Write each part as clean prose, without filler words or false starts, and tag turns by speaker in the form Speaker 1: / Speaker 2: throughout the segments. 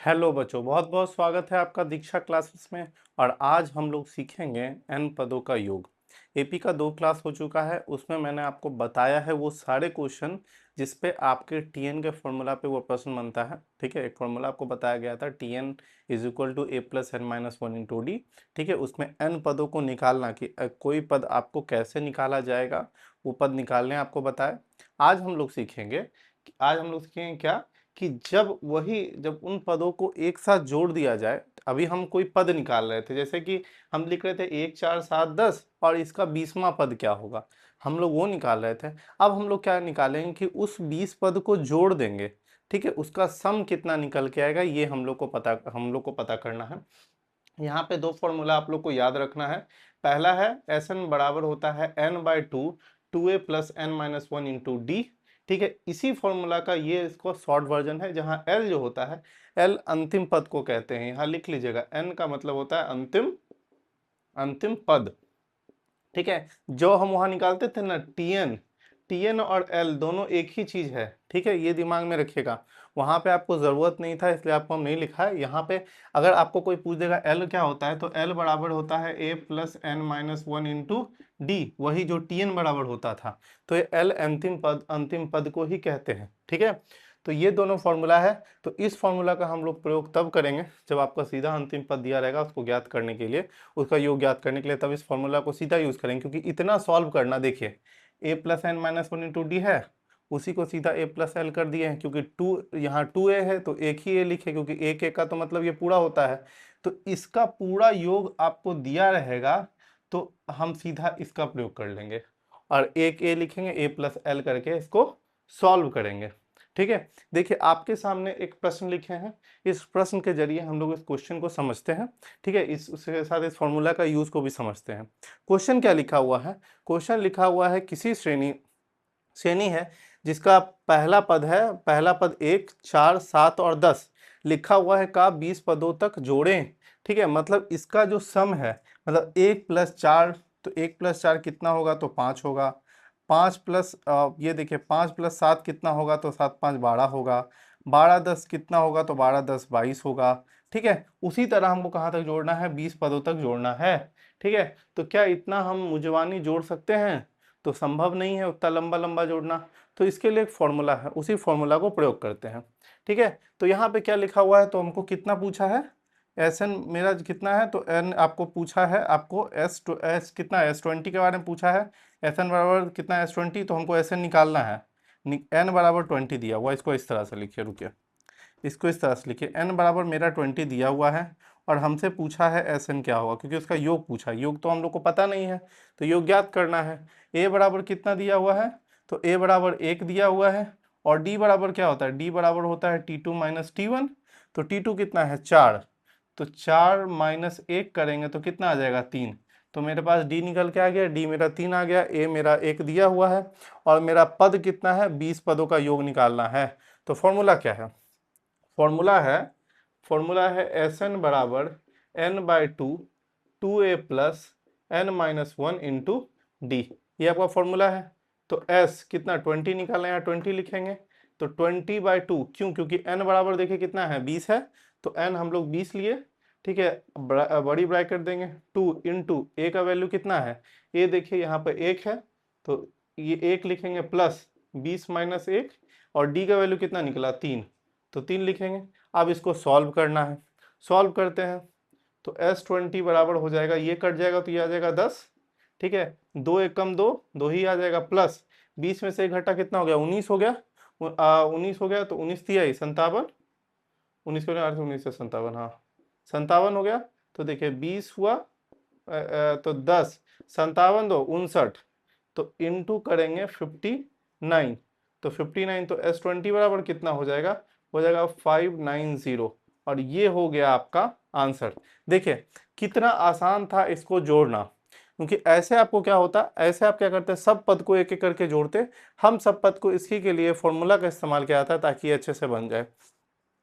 Speaker 1: Hello बच्चों, बहुत बहुत स्वागत है आपका दीक्षा क्लासेस में। और आज हम लोग सीखेंगे एन पदों का योग। एपी का 2 क्लास हो चुका है, उसमें मैंने आपको बताया है वो सारे क्वेश्चन जिस पे आपके टीएन के फॉर्मूला पे वो प्रश्न बनता है। ठीक है, एक फॉर्मूला आपको बताया गया था, t n is equal to a plus N minus one into D. ठीक है, उसमें एन पदों को निकालना कि कोई पद आपको कैसे निकाला जाएगा, वो पद निकालने आपको बताया। आज हम लोग सीखेंगे क्या कि जब उन पदों को एक साथ जोड़ दिया जाए। अभी हम कोई पद निकाल रहे थे, जैसे कि हम लिख रहे थे 1 4 7 10 और इसका 20वां पद क्या होगा, हम लोग वो निकाल रहे थे। अब हम लोग क्या निकालेंगे कि उस 20 पद को जोड़ देंगे। ठीक है, उसका सम कितना निकल के आएगा ये हम लोग को पता करना है। यहाँ पे 2 फॉर्मूला आप लोग को याद रखना है। पहला है एस एन बराबर होता है n by two a plus N minus one into D. ठीक है, इसी फॉर्मूला का ये इसको शॉर्ट वर्जन है, जहाँ एल जो होता है, एल अंतिम पद को कहते हैं। यहाँ लिख लीजिएगा, एन का मतलब होता है अंतिम अंतिम पद। ठीक है, जो हम वहां निकालते थे ना टीएन, टीएन और एल दोनों एक ही चीज है। ठीक है, ये दिमाग में रखिएगा। वहां पे आपको जरूरत नहीं था, इसलिए आपको हम नहीं लिखा है यहाँ पे। अगर आपको कोई पूछ देगा एल क्या होता है, तो एल बराबर होता है A plus N minus one into D, वही जो टीएन बराबर होता था। तो ये एल अंतिम पद को ही कहते हैं। ठीक है, तो ये दोनों फॉर्मूला है। तो इस फॉर्मूला का हम लोग प्रयोग तब करेंगे जब आपका सीधा अंतिम पद दिया रहेगा, उसको ज्ञात करने के लिए, उसका योग ज्ञात करने के लिए, तब इस फॉर्मूला को सीधा यूज करेंगे। क्योंकि इतना सॉल्व करना, देखिए A plus N minus one into D है, उसी को सीधा ए प्लस एल कर दिए हैं। क्योंकि टू यहाँ टू ए है तो एक ही ए लिखे, क्योंकि एक ए का तो मतलब ये पूरा होता है। तो इसका पूरा योग आपको दिया रहेगा, तो हम सीधा इसका प्रयोग कर लेंगे और एक ए लिखेंगे, ए प्लस एल करके इसको सॉल्व करेंगे। ठीक है, देखिए आपके सामने एक प्रश्न लिखे हैं, इस प्रश्न के जरिए हम लोग इस क्वेश्चन को समझते हैं। ठीक है, उसके साथ इस फॉर्मूला का यूज को भी समझते हैं। क्वेश्चन क्या लिखा हुआ है? क्वेश्चन लिखा हुआ है किसी श्रेणी श्रेणी है जिसका पहला पद 1 4 7 और 10 लिखा हुआ है का 20 पदों तक जोड़ें। ठीक है, मतलब इसका जो सम है, मतलब 1 + 4, तो 1 + 4 कितना होगा, तो 5 होगा। 5 प्लस ये देखिए 5 + 7 कितना होगा, तो 7 5 12 होगा। 12 10 कितना होगा, तो 12 10 22 होगा। ठीक है, उसी तरह हमको कहाँ तक जोड़ना है, 20 पदों तक जोड़ना है। ठीक है, तो क्या इतना हम मुजवानी जोड़ सकते हैं? तो संभव नहीं है उतना लंबा लंबा जोड़ना। तो इसके लिए एक फॉर्मूला है, उसी फॉर्मूला को प्रयोग करते हैं। ठीक है, तो यहाँ पे क्या लिखा हुआ है, तो हमको कितना पूछा है, एस एन मेरा कितना है, तो एन आपको पूछा है, आपको एस कितना है, S20 के बारे में पूछा है। एस एन बराबर कितना है, S20, तो हमको एस एन निकालना है। एन बराबर 20 दिया हुआ, इसको इस तरह से लिखिए, रुकिए, इसको इस तरह से लिखिए, एन बराबर मेरा 20 दिया हुआ है और हमसे पूछा है एस एन क्या होगा, क्योंकि उसका योग पूछा है। योग तो हम लोग को पता नहीं है, तो योग ज्ञात करना है। ए बराबर कितना दिया हुआ है, तो ए बराबर 1 दिया हुआ है। और डी बराबर क्या होता है, डी बराबर होता है T2 माइनस T1। तो T2 कितना है, 4। तो 4 माइनस 1 करेंगे तो कितना आ जाएगा, 3। तो मेरे पास डी निकल के आ गया, डी मेरा 3 आ गया, ए मेरा 1 दिया हुआ है और मेरा पद कितना है, 20 पदों का योग निकालना है। तो फॉर्मूला क्या है, फॉर्मूला है फॉर्मूला है एस एन बराबर n by two a plus N minus one into d, ये आपका फॉर्मूला है। तो एस कितना 20 निकालना है, यहाँ 20 लिखेंगे। तो 20/2, क्यों, क्योंकि एन बराबर देखिए कितना है, 20 है। तो एन हम लोग 20 लिए। ठीक है, बड़ी ब्रैकेट देंगे, 2 इंटू ए का वैल्यू कितना है, ए देखिए यहाँ पर 1 है, तो ये 1 लिखेंगे प्लस 20 माइनस 1, और डी का वैल्यू कितना निकला, 3, तो 3 लिखेंगे। अब इसको सॉल्व करना है, सॉल्व करते हैं। तो S20 बराबर हो जाएगा, ये कट जाएगा तो ये आ जाएगा 10। ठीक है, 2 1 कम 2, 2 ही आ जाएगा, प्लस 20 में से 1 घटा कितना हो गया, 19 हो गया। 19 हो गया, तो 19 दिया 57, 19 को 19 से 57, हाँ 57 हो गया। तो देखिए 20 हुआ, तो 10, 57 दो 59, तो इंटू करेंगे 59। तो 59, तो S20 बराबर कितना हो जाएगा, 590। और ये हो गया आपका आंसर। देखिए कितना आसान था इसको जोड़ना, क्योंकि ऐसे आपको क्या होता, ऐसे आप क्या करते, सब पद को एक एक करके जोड़ते। हम सब पद को इसी के लिए फॉर्मूला का इस्तेमाल किया जाता है ताकि ये अच्छे से बन जाए।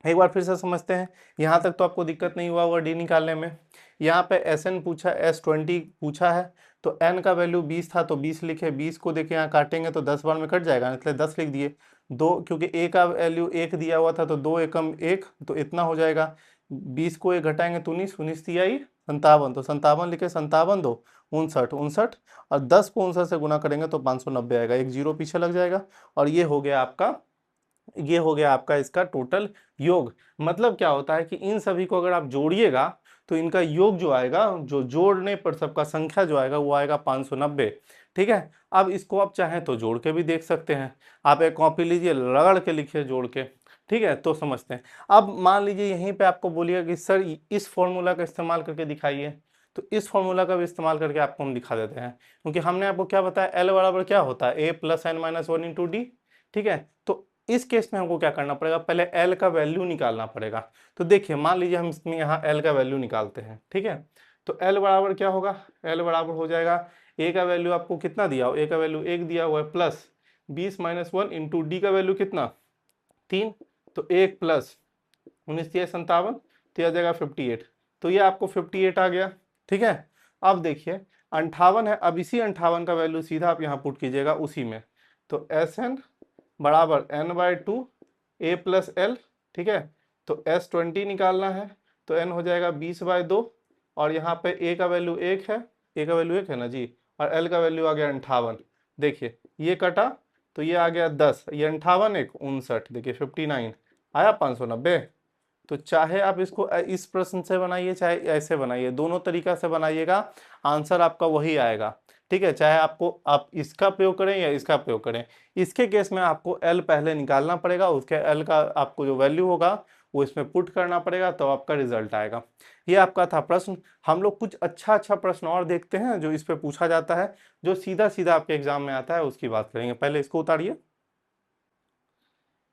Speaker 1: एक बार फिर से समझते हैं, यहाँ तक तो आपको दिक्कत नहीं हुआ होगा डी निकालने में। यहाँ पे एस एन पूछा, S20 पूछा है, तो एन का वैल्यू 20 था तो 20 लिखे, 20 को देखिए यहाँ काटेंगे तो 10 बार में कट जाएगा, इसलिए 10 लिख दिए। दो, क्योंकि ए का वैल्यू 1 दिया हुआ था तो 2 एकम 1, तो इतना हो जाएगा। 20 को 1 घटाएंगे तो 19, 19 दिया ही 57, तो 57 लिखे, 57 दो 59, 59, और 10 को 59 से गुना करेंगे तो 590 आएगा, एक जीरो पीछे लग जाएगा। और ये हो गया आपका इसका टोटल योग। मतलब क्या होता है कि इन सभी को अगर आप जोड़िएगा तो इनका योग जो आएगा, जो जोड़ने पर सबका संख्या जो आएगा वो आएगा 590। ठीक है, अब इसको आप चाहें तो जोड़ के भी देख सकते हैं। आप एक कॉपी लीजिए, रगड़ के लिखिए जोड़ के। ठीक है, तो समझते हैं। अब मान लीजिए यहीं पे आपको बोलिएगा कि सर इस फॉर्मूला का इस्तेमाल करके दिखाइए, तो इस फॉर्मूला का भी इस्तेमाल करके आपको हम दिखा देते हैं, क्योंकि हमने आपको क्या बताया, एल बराबर क्या होता है, A plus N minus one into D. ठीक है, तो इस केस में हमको क्या करना पड़ेगा, पहले एल का वैल्यू निकालना पड़ेगा। तो देखिए मान लीजिए हम इसमें यहाँ एल का वैल्यू निकालते हैं। ठीक है, तो एल बराबर क्या होगा, एल बराबर हो जाएगा, ए का वैल्यू आपको कितना दिया हो, ए का वैल्यू 1 दिया हुआ है, plus 20 minus one into D का वैल्यू कितना 3, तो 1 प्लस 19 दिया 57, तो यह आ जाएगा 58, तो ये आपको 58 आ गया। ठीक है, अब देखिए 58 है, अब इसी 58 का वैल्यू सीधा आप यहाँ पुट कीजिएगा उसी में, तो एस एन बराबर n/2 a प्लस एल। ठीक है, तो S20 निकालना है, तो n हो जाएगा 20/2, और यहाँ पे a का वैल्यू 1 है, a का वैल्यू 1 है ना जी, और l का वैल्यू आ गया 58। देखिए ये कटा तो ये आ गया 10, ये 58 एक 59, देखिए 59 आया 590। तो चाहे आप इसको इस प्रश्न से बनाइए चाहे ऐसे बनाइए, दोनों तरीका से बनाइएगा, आंसर आपका वही आएगा। ठीक है, चाहे आप इसका प्रयोग करें या इसका प्रयोग करें, इसके केस में आपको एल पहले निकालना पड़ेगा, उसके एल का आपको जो वैल्यू होगा वो इसमें पुट करना पड़ेगा, तो आपका रिजल्ट आएगा। ये आपका था प्रश्न। हम लोग कुछ अच्छा प्रश्न और देखते हैं जो इस पे पूछा जाता है, जो सीधा सीधा आपके एग्जाम में आता है, उसकी बात करेंगे। पहले इसको उतारिए।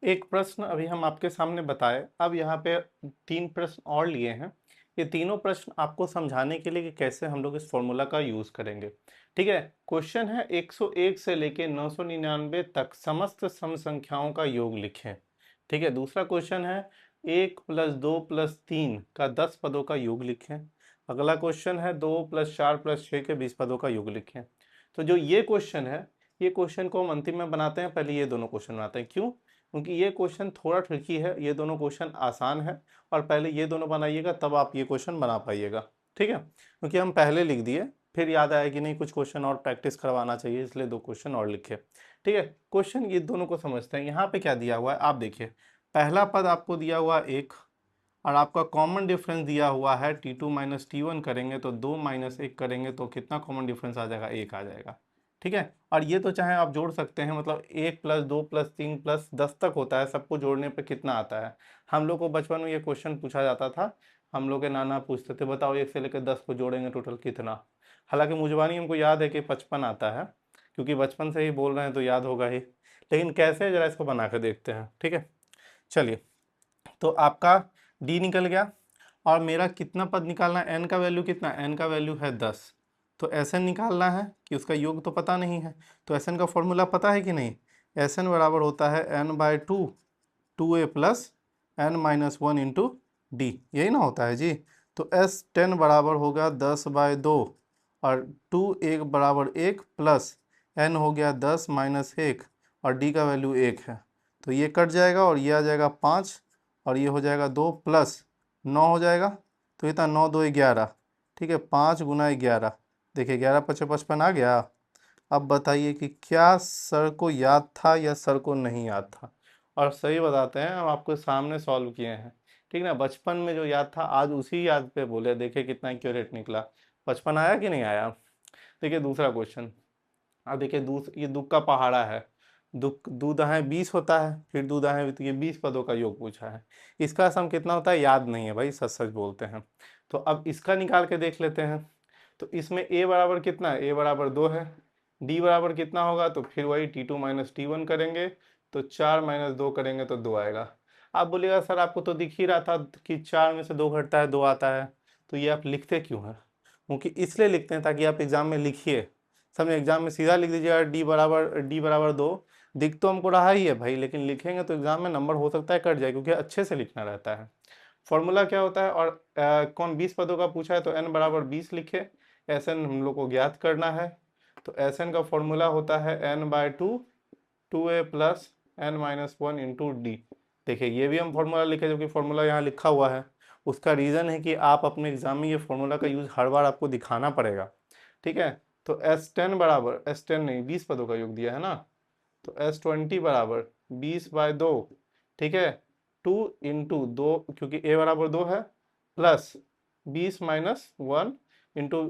Speaker 1: एक प्रश्न अभी हम आपके सामने बताए, अब यहाँ पे 3 प्रश्न और लिए हैं। ये तीनों प्रश्न आपको समझाने के लिए कि कैसे हम लोग इस फॉर्मूला का यूज करेंगे। ठीक है, क्वेश्चन है 101 से लेके 999 तक समस्त सम संख्याओं का योग लिखें। ठीक है, दूसरा क्वेश्चन है 1 प्लस 2 प्लस 3 का 10 पदों का योग लिखें। अगला क्वेश्चन है 2 प्लस 4 प्लस 6 के 20 पदों का योग लिखें। तो जो ये क्वेश्चन है, ये क्वेश्चन को हम अंतिम में बनाते हैं, पहले ये दोनों क्वेश्चन बनाते हैं। क्यों? क्योंकि ये क्वेश्चन थोड़ा ट्रिकी है, ये दोनों क्वेश्चन आसान है, और पहले ये दोनों बनाइएगा तब आप ये क्वेश्चन बना पाइएगा। ठीक है, क्योंकि हम पहले लिख दिए, फिर याद आया कि नहीं कुछ क्वेश्चन और प्रैक्टिस करवाना चाहिए, इसलिए 2 क्वेश्चन और लिखे। ठीक है, क्वेश्चन ये दोनों को समझते हैं। यहाँ पे क्या दिया हुआ है आप देखिए, पहला पद आपको दिया हुआ 1, और आपका कॉमन डिफरेंस दिया हुआ है T2 माइनस T1 करेंगे तो 2 माइनस 1 करेंगे तो कितना कॉमन डिफरेंस आ जाएगा, 1 आ जाएगा। ठीक है, और ये तो चाहे आप जोड़ सकते हैं, मतलब 1 प्लस 2 प्लस 3 प्लस 10 तक होता है, सबको जोड़ने पे कितना आता है। हम लोग को बचपन में ये क्वेश्चन पूछा जाता था, हम लोग के नाना पूछते थे बताओ 1 से लेकर 10 को जोड़ेंगे टोटल कितना। हालांकि मुजबानी हमको याद है कि 55 आता है, क्योंकि बचपन से ही बोल रहे हैं तो याद होगा ही, लेकिन कैसे जरा इसको बना कर देखते हैं। ठीक है, चलिए, तो आपका डी निकल गया, और मेरा कितना पद निकालना है, एन का वैल्यू कितना, एन का वैल्यू है 10, तो एस एन निकालना है कि उसका योग तो पता नहीं है, तो एस एन का फॉर्मूला पता है कि नहीं, एस एन बराबर होता है n/2 2a plus N minus one into d, यही ना होता है जी। तो S10 बराबर होगा 10/2, और 1 बराबर 1 प्लस n हो गया 10 माइनस 1, और d का वैल्यू 1 है, तो ये कट जाएगा और ये आ जाएगा 5, और ये हो जाएगा 2 प्लस 9 हो जाएगा, तो इतना 9 2 11। ठीक है, 5 गुना 11, देखिए 11 5 55 आ गया। अब बताइए कि क्या सर को याद था या सर को नहीं याद था, और सही बताते हैं हम आपको सामने सॉल्व किए हैं। ठीक ना, बचपन में जो याद था आज उसी याद पे बोले, देखिए कितना एक्यूरेट निकला। 55 आया कि नहीं आया। देखिए दूसरा क्वेश्चन, अब देखिए ये दुख का पहाड़ा है, दुख दूध है 20 होता है, फिर दूध है, तो ये 20 पदों का योग पूछा है। इसका सम कितना होता है याद नहीं है भाई, सच सच बोलते हैं। तो अब इसका निकाल के देख लेते हैं। तो इसमें a बराबर कितना है, a बराबर 2 है, d बराबर कितना होगा, तो फिर वही T2 माइनस T1 करेंगे, तो 4 माइनस 2 करेंगे तो 2 आएगा। आप बोलिएगा सर आपको तो दिख ही रहा था कि 4 में से 2 घटता है 2 आता है, तो ये आप लिखते क्यों हैं। क्योंकि इसलिए लिखते हैं ताकि आप एग्जाम में लिखिए, समझे, एग्जाम में सीधा लिख दीजिएगा डी बराबर 2, दिख तो हमको रहा ही है भाई, लेकिन लिखेंगे तो एग्जाम में नंबर हो सकता है कट जाए, क्योंकि अच्छे से लिखना रहता है। फॉर्मूला क्या होता है, और कौन 20 पदों का पूछा है तो n बराबर 20 लिखे। एस एन हम लोग को ज्ञात करना है, तो एस एन का फॉर्मूला होता है n/2 2a plus n-1 into D. देखिए ये भी हम फॉर्मूला लिखे, जो कि फॉर्मूला यहाँ लिखा हुआ है। उसका रीज़न है कि आप अपने एग्जाम में ये फॉर्मूला का यूज़ हर बार आपको दिखाना पड़ेगा, ठीक है। तो S10 बराबर, S10 नहीं 20 पदों का योग दिया है ना, तो S20 बराबर 20/2, ठीक है, 2 इंटू 2, क्योंकि a बराबर 2 है, प्लस 20-1 इंटू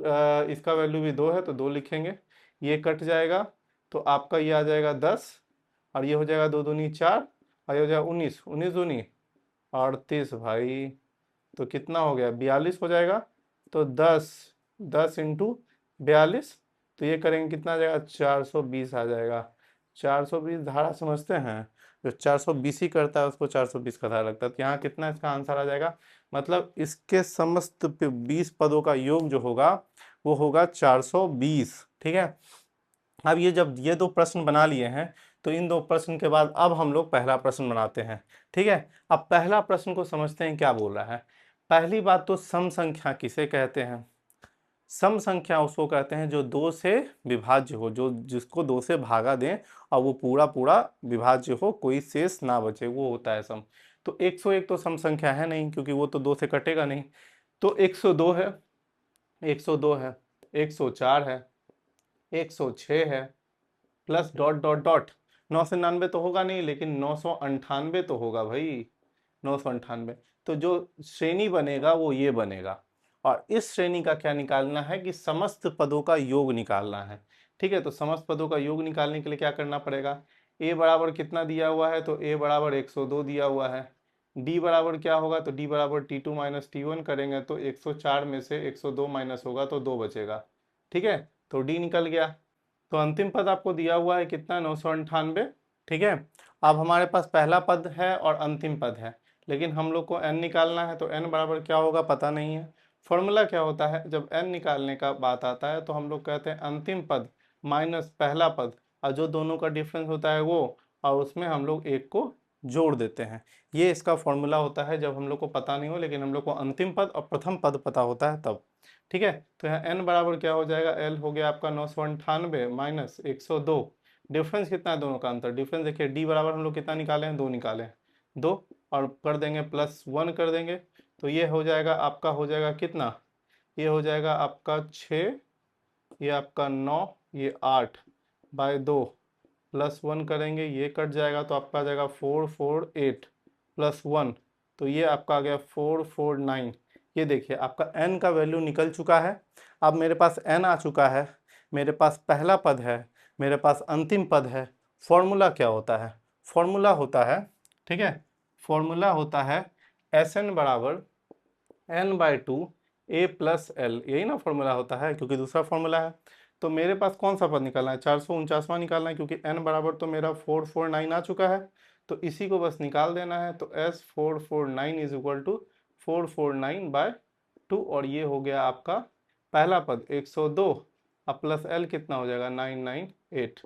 Speaker 1: इसका वैल्यू भी 2 है तो 2 लिखेंगे। ये कट जाएगा तो आपका ये आ जाएगा 10, और ये हो जाएगा 2 दूनी 4, और ये हो जाएगा 19, 19 दूनी 38 भाई, तो कितना हो गया 42 हो जाएगा। तो 10, 10 इंटू 42, तो ये करेंगे कितना आ जाएगा 420 आ जाएगा। 420 धारा समझते हैं, जो 420 ही करता है उसको 420 का धारा लगता है। तो यहाँ कितना इसका आंसर आ जाएगा, मतलब इसके समस्त 20 पदों का योग जो होगा वो होगा 420, ठीक है। अब ये जब ये दो प्रश्न बना लिए हैं, तो इन दो प्रश्न के बाद अब हम लोग पहला प्रश्न बनाते हैं, ठीक है। अब पहला प्रश्न को समझते हैं क्या बोल रहा है। पहली बात तो सम संख्या किसे कहते हैं। सम संख्या उसको कहते हैं जो दो से विभाज्य हो, जो जिसको दो से भागा दें और वो पूरा पूरा विभाज्य हो, कोई शेष ना बचे, वो होता है सम। तो 101 तो सम संख्या है नहीं, क्योंकि वो तो दो से कटेगा नहीं। तो 102 है, 102 है, 104 है, 106 है, प्लस डॉट डॉट डॉट 999 तो होगा नहीं, लेकिन 998 तो होगा भाई, 998। तो जो श्रेणी बनेगा वो ये बनेगा, और इस श्रेणी का क्या निकालना है कि समस्त पदों का योग निकालना है, ठीक है। तो समस्त पदों का योग निकालने के लिए क्या करना पड़ेगा, a बराबर कितना दिया हुआ है, तो a बराबर 102 दिया हुआ है। d बराबर क्या होगा, तो d बराबर t2 माइनस t1 करेंगे तो 104 में से 102 माइनस होगा तो 2 बचेगा, ठीक है। तो d निकल गया। तो अंतिम पद आपको दिया हुआ है कितना, 998, ठीक है। अब हमारे पास पहला पद है और अंतिम पद है, लेकिन हम लोग को n निकालना है, तो n बराबर क्या होगा पता नहीं है। फॉर्मूला क्या होता है, जब n निकालने का बात आता है तो हम लोग कहते हैं अंतिम पद माइनस पहला पद, और जो दोनों का डिफरेंस होता है वो, और उसमें हम लोग एक को जोड़ देते हैं। ये इसका फॉर्मूला होता है जब हम लोग को पता नहीं हो, लेकिन हम लोग को अंतिम पद और प्रथम पद पता होता है तब, ठीक है। तो यहाँ n बराबर क्या हो जाएगा, l हो गया आपका 998 माइनस 102। डिफरेंस कितना है दोनों का, अंतर डिफरेंस देखिए, d बराबर हम लोग कितना निकाले हैं, 2 निकाले हैं, 2, और कर देंगे +1 कर देंगे, तो ये हो जाएगा आपका, हो जाएगा कितना, ये हो जाएगा आपका 6, ये आपका 9, ये 8/2, +1 करेंगे, ये कट जाएगा तो आपका आ जाएगा 448 +1, तो ये आपका आ गया 449। ये देखिए आपका n का वैल्यू निकल चुका है। अब मेरे पास n आ चुका है, मेरे पास पहला पद है, मेरे पास अंतिम पद है। फॉर्मूला क्या होता है, फॉर्मूला होता है, ठीक है, फॉर्मूला होता है Sn बराबर n/2 a प्लस l, यही ना फॉर्मूला होता है, क्योंकि दूसरा फॉर्मूला है। तो मेरे पास कौन सा पद निकालना है, 449वां निकालना है, क्योंकि n बराबर तो मेरा 449 आ चुका है, तो इसी को बस निकाल देना है। तो S449 इज इक्वल टू 449/2, और ये हो गया आपका पहला पद 102, अब प्लस l कितना हो जाएगा 998,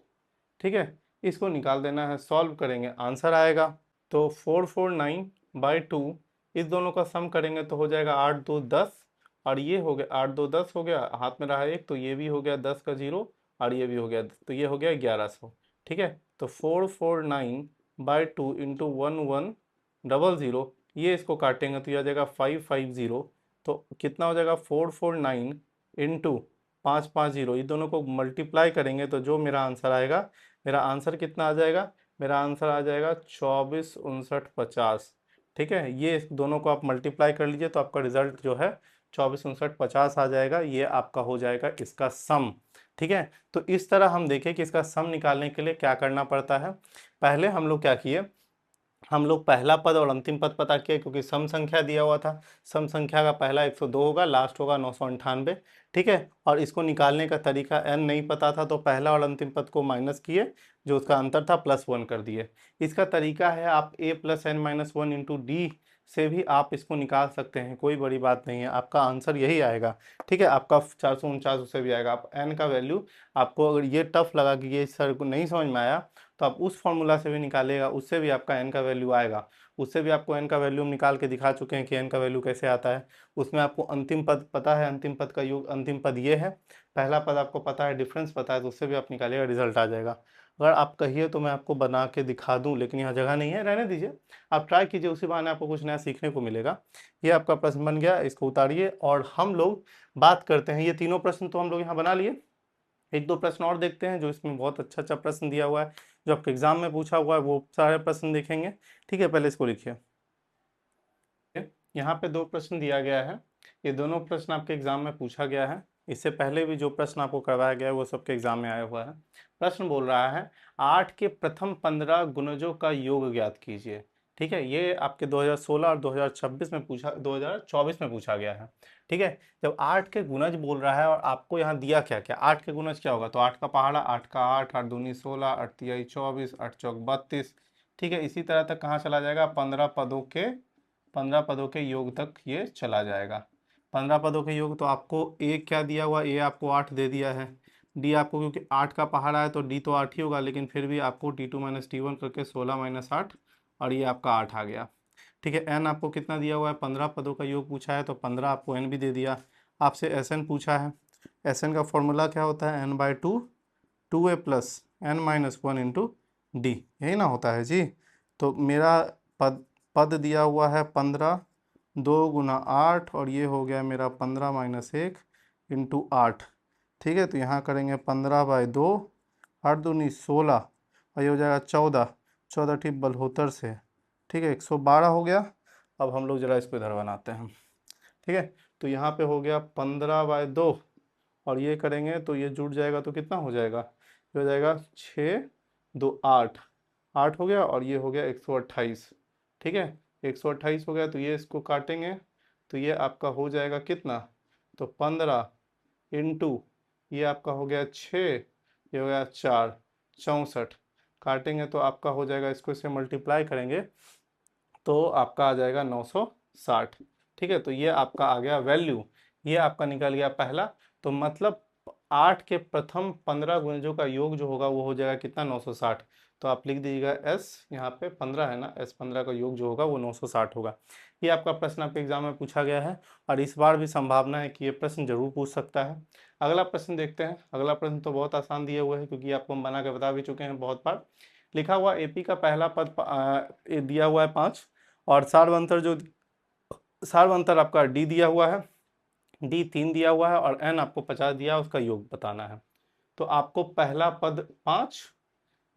Speaker 1: ठीक है। इसको निकाल देना है, सॉल्व करेंगे आंसर आएगा। तो 449/2, इस दोनों का सम करेंगे तो हो जाएगा 8 2 10, और ये हो गया 8 2 10 हो गया, हाथ में रहा एक, तो ये भी हो गया 10 का 0, और ये भी हो गया 10, तो ये हो गया 1100, ठीक है। तो 449/2 इंटू 1100, ये इसको काटेंगे तो ये आ जाएगा 550। तो कितना हो जाएगा 449 इंटू 550, ये दोनों को मल्टीप्लाई करेंगे तो जो मेरा आंसर आएगा, मेरा आंसर कितना आ जाएगा, मेरा आंसर आ जाएगा 24 59 50, ठीक है। ये दोनों को आप मल्टीप्लाई कर लीजिए तो आपका रिजल्ट जो है 24 59 50 आ जाएगा, ये आपका हो जाएगा इसका सम, ठीक है। तो इस तरह हम देखें कि इसका सम निकालने के लिए क्या करना पड़ता है। पहले हम लोग क्या किए, हम लोग पहला पद और अंतिम पद पता किया, क्योंकि सम संख्या दिया हुआ था। सम संख्या का पहला 102 होगा, लास्ट होगा 998, ठीक है। और इसको निकालने का तरीका n नहीं पता था, तो पहला और अंतिम पद को माइनस किए, जो उसका अंतर था +1 कर दिए। इसका तरीका है, आप a + n-1 इंटू डी से भी आप इसको निकाल सकते हैं, कोई बड़ी बात नहीं है, आपका आंसर यही आएगा, ठीक है। आपका 449 उससे भी आएगा। आप n का वैल्यू, आपको अगर ये टफ लगा कि ये सर को नहीं समझ में आया, तो तो आप उस फॉर्मूला से भी निकालिएगा, उससे भी आपका n का वैल्यू आएगा। उससे भी आपको n का वैल्यू हम निकाल के दिखा चुके हैं कि n का वैल्यू कैसे आता है। उसमें आपको अंतिम पद पता है, अंतिम पद का योग, अंतिम पद ये है, पहला पद आपको पता है, डिफरेंस पता है, तो उससे भी आप निकालिएगा, रिजल्ट आ जाएगा। अगर आप कहिए तो मैं आपको बना के दिखा दूं, लेकिन यहाँ जगह नहीं है, रहने दीजिए, आप ट्राई कीजिए, उसी बहाने आपको कुछ नया सीखने को मिलेगा। ये आपका प्रश्न बन गया, इसको उतारिए और हम लोग बात करते हैं। ये तीनों प्रश्न तो हम लोग यहाँ बना लिए, एक दो प्रश्न और देखते हैं जो इसमें बहुत अच्छा अच्छा प्रश्न दिया हुआ है, जो आपके एग्जाम में पूछा हुआ है, वो सारे प्रश्न देखेंगे। ठीक है, पहले इसको लिखिए। यहाँ पे दो प्रश्न दिया गया है, ये दोनों प्रश्न आपके एग्जाम में पूछा गया है। इससे पहले भी जो प्रश्न आपको करवाया गया है वो सबके एग्जाम में आया हुआ है। प्रश्न बोल रहा है 8 के प्रथम 15 गुणजों का योग ज्ञात कीजिए। ठीक है, ये आपके 2016 और 2026 में पूछा, 2024 में पूछा गया है। ठीक है, जब 8 के गुणज बोल रहा है और आपको यहाँ दिया क्या क्या, 8 के गुणज क्या होगा, तो 8 का पहाड़ा, 8 का 8, 8 दूनी 16, 8 तिहाई 24, 8 चौक 32। ठीक है, इसी तरह तक कहाँ चला जाएगा, 15 पदों के योग तक ये चला जाएगा। 15 पदों के योग, तो आपको ए क्या दिया हुआ, ए आपको 8 दे दिया है, डी आपको, क्योंकि 8 का पहाड़ा है तो डी तो 8 ही होगा, लेकिन फिर भी आपको T2 - T1 करके 16 - 8, और ये आपका 8 आ गया। ठीक है, एन आपको कितना दिया हुआ है, 15 पदों का योग पूछा है तो 15 आपको एन भी दे दिया। आपसे एस एन पूछा है, एस एन का फॉर्मूला क्या होता है, n/2 2a + n-1 into d, यही ना होता है जी। तो मेरा पद पद दिया हुआ है 15, 2 × 8, और ये हो गया मेरा 15 - 1 इंटू 8। ठीक है, तो यहाँ करेंगे 15/2, 8 दूनी 16, और ये हो जाएगा 14, 14 ठीक बलहोतर से। ठीक है, 112 हो गया। अब हम लोग जरा इसको इधर बनाते हैं। ठीक है, तो यहाँ पे हो गया 15/2, और ये करेंगे तो ये जुड़ जाएगा, तो कितना हो जाएगा, ये हो जाएगा 6 2 8, 8 हो गया, और ये हो गया 128। ठीक है, 128 हो गया, तो ये इसको काटेंगे तो ये आपका हो जाएगा कितना, तो 15 इंटू, ये आपका हो गया 6, ये हो गया 4, 64, काटेंगे तो आपका हो जाएगा, इसको इससे मल्टीप्लाई करेंगे तो आपका आ जाएगा 960। ठीक है, तो ये आपका आ गया वैल्यू, ये आपका निकल गया पहला। तो मतलब 8 के प्रथम 15 गुणजों का योग जो होगा वो हो जाएगा कितना, 960। तो आप लिख दीजिएगा एस, यहाँ पे 15 है ना, एस 15 का योग जो होगा वो 960 होगा। ये आपका प्रश्न आपके एग्जाम में पूछा गया है, और इस बार भी संभावना है कि ये प्रश्न जरूर पूछ सकता है। अगला प्रश्न देखते हैं। अगला प्रश्न तो बहुत आसान दिए हुए है, क्योंकि आपको हम बना के बता भी चुके हैं बहुत बार। लिखा हुआ एपी का पहला पद दिया हुआ है 5, और सार्वंतर आपका डी दिया हुआ है, डी 3 दिया हुआ है, और एन आपको 50 दिया है, उसका योग बताना है। तो आपको पहला पद 5,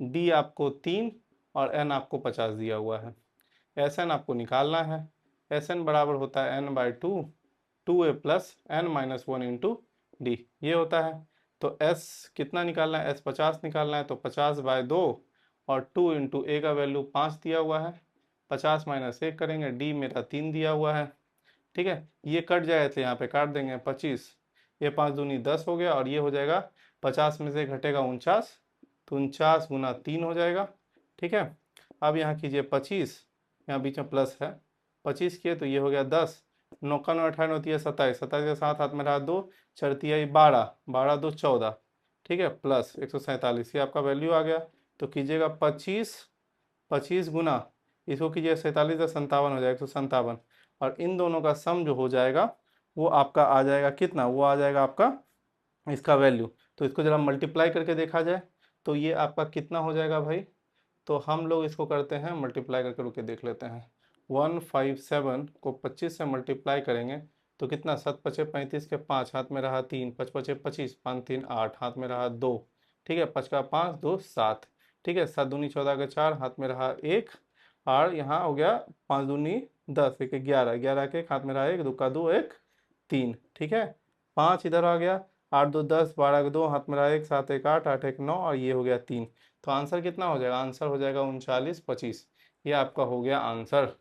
Speaker 1: डी आपको 3, और एन आपको 50 दिया हुआ है। एस एन आपको निकालना है, एस एन बराबर होता है n/2 2a + n-1 into d, ये होता है। तो एस कितना निकालना है, एस 50 निकालना है, तो 50/2, और 2 इंटू ए का वैल्यू 5 दिया हुआ है, 50 - 1 करेंगे, डी मेरा 3 दिया हुआ है। ठीक है, ये कट जाए तो यहाँ पे काट देंगे 25, ये 5 दूनी 10 हो गया, और ये हो जाएगा 50 में से घटेगा 49, तो 49 × 3 हो जाएगा। ठीक है, अब यहाँ कीजिए 25, यहाँ बीच में प्लस है, 25 किए तो ये हो गया 10, 9 का 9 18 होती है 27, 27 के साथ हाथ में रहा 2, 4 तिहाई 12, 12 2 14। ठीक है, प्लस 147, ये आपका वैल्यू आ गया। तो कीजिएगा 25, 25 गुना इसको कीजिए 47 से 57 हो जाएगा 157, और इन दोनों का सम जो हो जाएगा वो आपका आ जाएगा कितना, वो आ जाएगा आपका इसका वैल्यू। तो इसको जरा मल्टीप्लाई करके देखा जाए तो ये आपका कितना हो जाएगा भाई, तो हम लोग इसको करते हैं मल्टीप्लाई करके, रुके देख लेते हैं। 157 को 25 से मल्टीप्लाई करेंगे तो कितना, 7 × 5 = 35 के 5 हाथ में रहा 3, 5 × 5 = 25, 5 3 8 हाथ में रहा 2। ठीक है, 5 का 5 2 7। ठीक है, 7 दूनी 14 के 4 हाथ में रहा 1, और यहाँ हो गया 5 दूनी 10, 1 11, 11 के हाथ में रहा 1, 2 का 2 1 3। ठीक है, 5 इधर आ गया, 8 2 10, 12 के 2 हाथ में रहा 1, 7 1 8, 8 1 9, और ये हो गया 3। तो आंसर कितना हो जाएगा, आंसर हो जाएगा 39 25, ये आपका हो गया आंसर।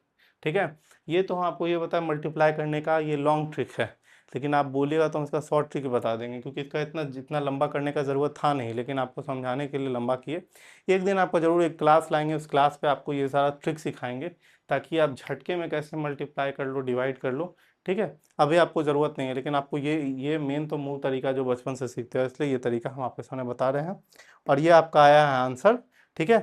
Speaker 1: ठीक है, ये तो हम आपको ये बताया मल्टीप्लाई करने का ये लॉन्ग ट्रिक है, लेकिन आप बोलिएगा तो हम इसका शॉर्ट ट्रिक बता देंगे, क्योंकि इसका इतना जितना लंबा करने का ज़रूरत था नहीं, लेकिन आपको समझाने के लिए लंबा किए। एक दिन आपका जरूर एक क्लास लाएंगे, उस क्लास पे आपको ये सारा ट्रिक सिखाएंगे, ताकि आप झटके में कैसे मल्टीप्लाई कर लो, डिवाइड कर लो। ठीक है, अभी आपको ज़रूरत नहीं है, लेकिन आपको ये मेन तो मूल तरीका जो बचपन से सीखते हैं, इसलिए ये तरीका हम आपके सामने बता रहे हैं। और ये आपका आया है आंसर ठीक है।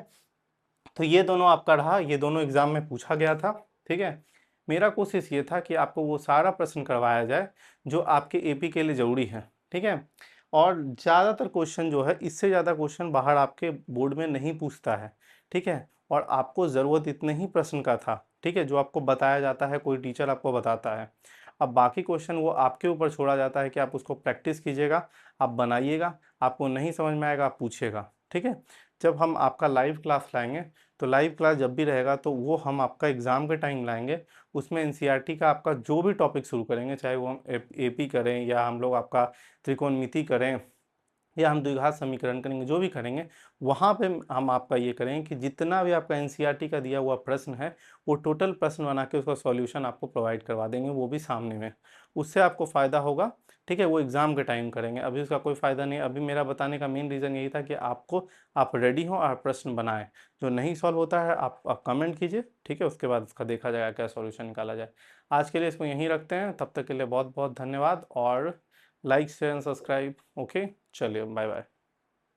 Speaker 1: तो ये दोनों आपका रहा, ये दोनों एग्जाम में पूछा गया था। ठीक है, मेरा कोशिश ये था कि आपको वो सारा प्रश्न करवाया जाए जो आपके एपी के लिए जरूरी है। ठीक है, और ज़्यादातर क्वेश्चन जो है, इससे ज़्यादा क्वेश्चन बाहर आपके बोर्ड में नहीं पूछता है। ठीक है, और आपको ज़रूरत इतने ही प्रश्न का था। ठीक है, जो आपको बताया जाता है, कोई टीचर आपको बताता है। अब बाकी क्वेश्चन वो आपके ऊपर छोड़ा जाता है कि आप उसको प्रैक्टिस कीजिएगा, आप बनाइएगा, आपको नहीं समझ में आएगा आप पूछिएगा। ठीक है, जब हम आपका लाइव क्लास लाएंगे, तो लाइव क्लास जब भी रहेगा तो वो हम आपका एग्ज़ाम के टाइम लाएंगे। उसमें एनसीईआरटी का आपका जो भी टॉपिक शुरू करेंगे, चाहे वो हम एपी करें या हम लोग आपका त्रिकोणमिति करें या हम द्विघात समीकरण करेंगे, जो भी करेंगे वहाँ पे हम आपका ये करेंगे कि जितना भी आपका एनसीईआरटी का दिया हुआ प्रश्न है वो टोटल प्रश्न बना के उसका सॉल्यूशन आपको प्रोवाइड करवा देंगे, वो भी सामने में। उससे आपको फ़ायदा होगा। ठीक है, वो एग्ज़ाम के टाइम करेंगे, अभी उसका कोई फ़ायदा नहीं। अभी मेरा बताने का मेन रीज़न यही था कि आपको, आप रेडी हों और प्रश्न बनाएं। जो नहीं सॉल्व होता है आप कमेंट कीजिए। ठीक है, उसके बाद उसका देखा जाएगा क्या सॉल्यूशन निकाला जाए। आज के लिए इसको यहीं रखते हैं, तब तक के लिए बहुत बहुत धन्यवाद, और like share and subscribe. Okay, चलिए बाय बाय।